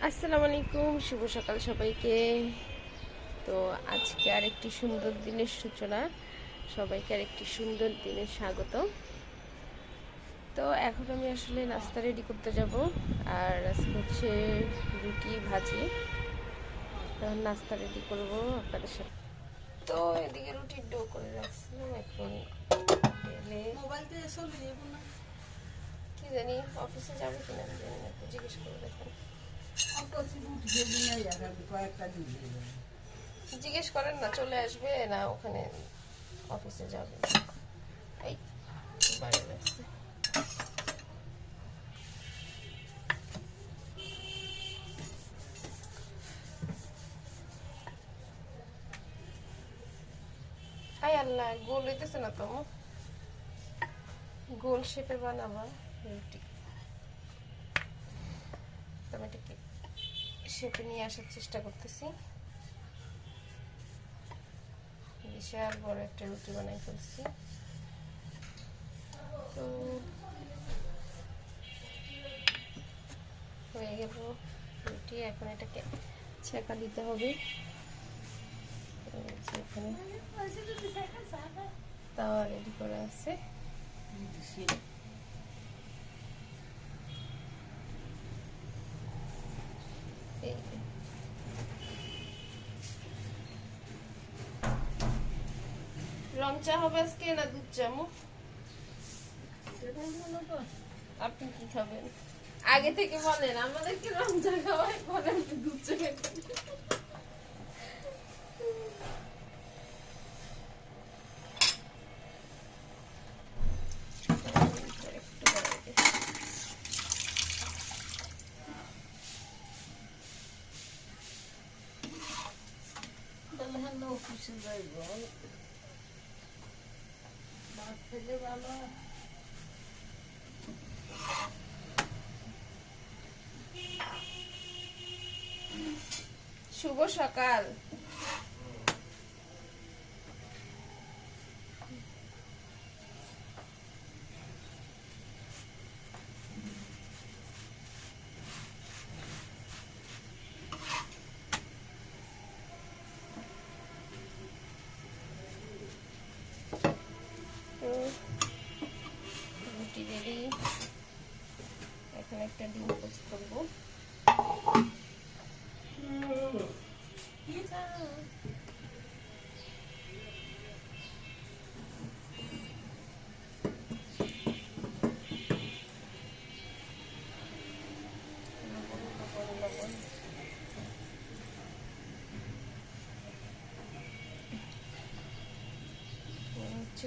আসসালামু আলাইকুম, শুভ সকাল সবাইকে। তো আজকে আরেকটি সুন্দর দিনের সূচনা, সবাইকে আরেকটি সুন্দর দিনের স্বাগত। তো এখন আমি আসলে নাস্তা রেডি করতে যাব, আর আজকে হচ্ছে রুটি ভাজি। তখন নাস্তা রেডি করব আপনাদের সাথে। তো এদিকে রুটির ডো করে রাখছিলাম, এখন তেলে কি জানি অফিসে যাবো কিনা আমি জানি না, একটু জিজ্ঞেস করে দেখেন। জিজ্ঞেস করেন না, চলে আসবে না ওখানে অফিসে যাবে। এই বাইরে লাগছে। আই আল্লাহ, গোল হইতেছে না তো, গোল শেপের বানাবা রুটি। আমি এটাকে শেপে নিয়ে আসার চেষ্টা করতেছি। বিশাল বড় একটা রুটি বানাই ফেলছি। তো হয়ে গেল রুটি, এখন এটাকে ছেঁকা দিতে হবে। এখানে তাওয়া রেডি করে আছে। রং চা হবে আজকে না দুধ চা? আপনি কি খাবেন আগে থেকে বলেন, আমাদেরকে রং চা খাওয়াই, বলেন দুধ চা খাবেন। শুভ সকাল। রুটি রেডি, এখন একটা ডিম পোস্ট করবো।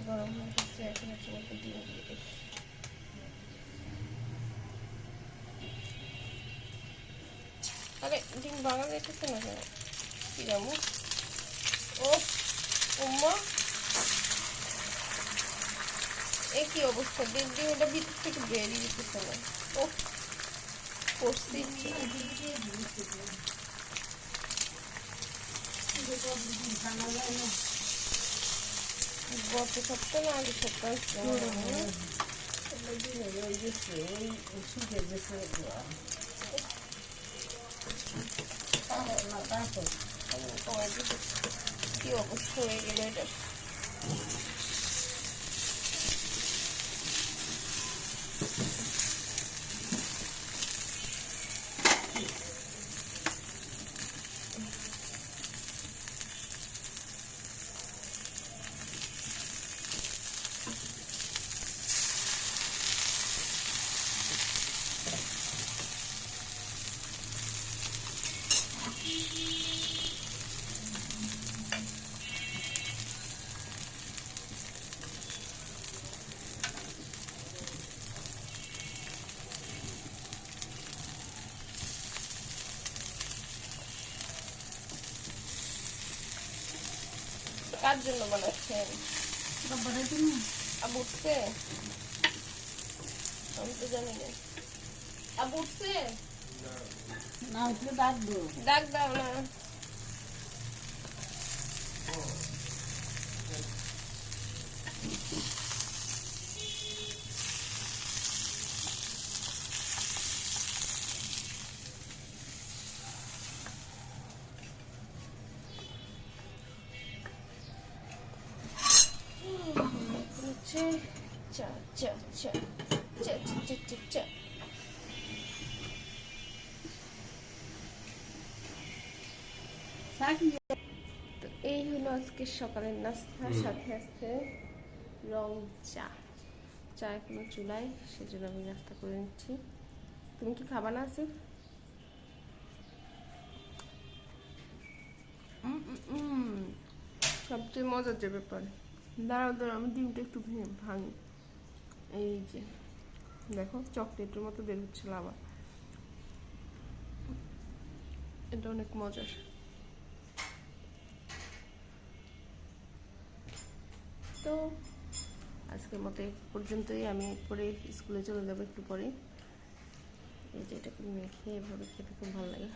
গরম হয়ে গেছে, এখন একটু ডিম দিয়ে দিই। আরে ডিম ভাঙা যাইতেছে না কেন? কি রামু, ও উম্মা, এ কি অবস্থা? ডিম ডিম ওটা ভিতর থেকে বেরিয়ে যেতেছে না। ও পড়ছি গত সপ্তাহ না আগের সপ্তাহ কি অবস্থা হয়ে গেল এটা। কার জন্য বানাচ্ছেন? আবু উঠছে? আমি তো জানি না। আবু উঠছে? না উঠলে ডাক দাও। ডাক দাও না। চা চা চা চা চা চা চা। তো এই হলো আজকে সকালের নাস্তা, সাথে আছে রং চা। চা এখনো চুলায়, সেজন্য আমি নাস্তা করে নিচ্ছি। তুমি কি খাবা না আসিফ? সবচেয়ে মজার যে ব্যাপার, দাঁড়াও দাঁড়াও আমি ডিমটা একটু ভাঙি। এই যে দেখো চকলেটের মতো বের হচ্ছিল আবার, এটা অনেক মজার। তো আজকের মতো এই পর্যন্তই, আমি পরে স্কুলে চলে যাবো একটু পরে। এই যে এটাকে মেখে এভাবে খেতে খুব ভালো লাগে।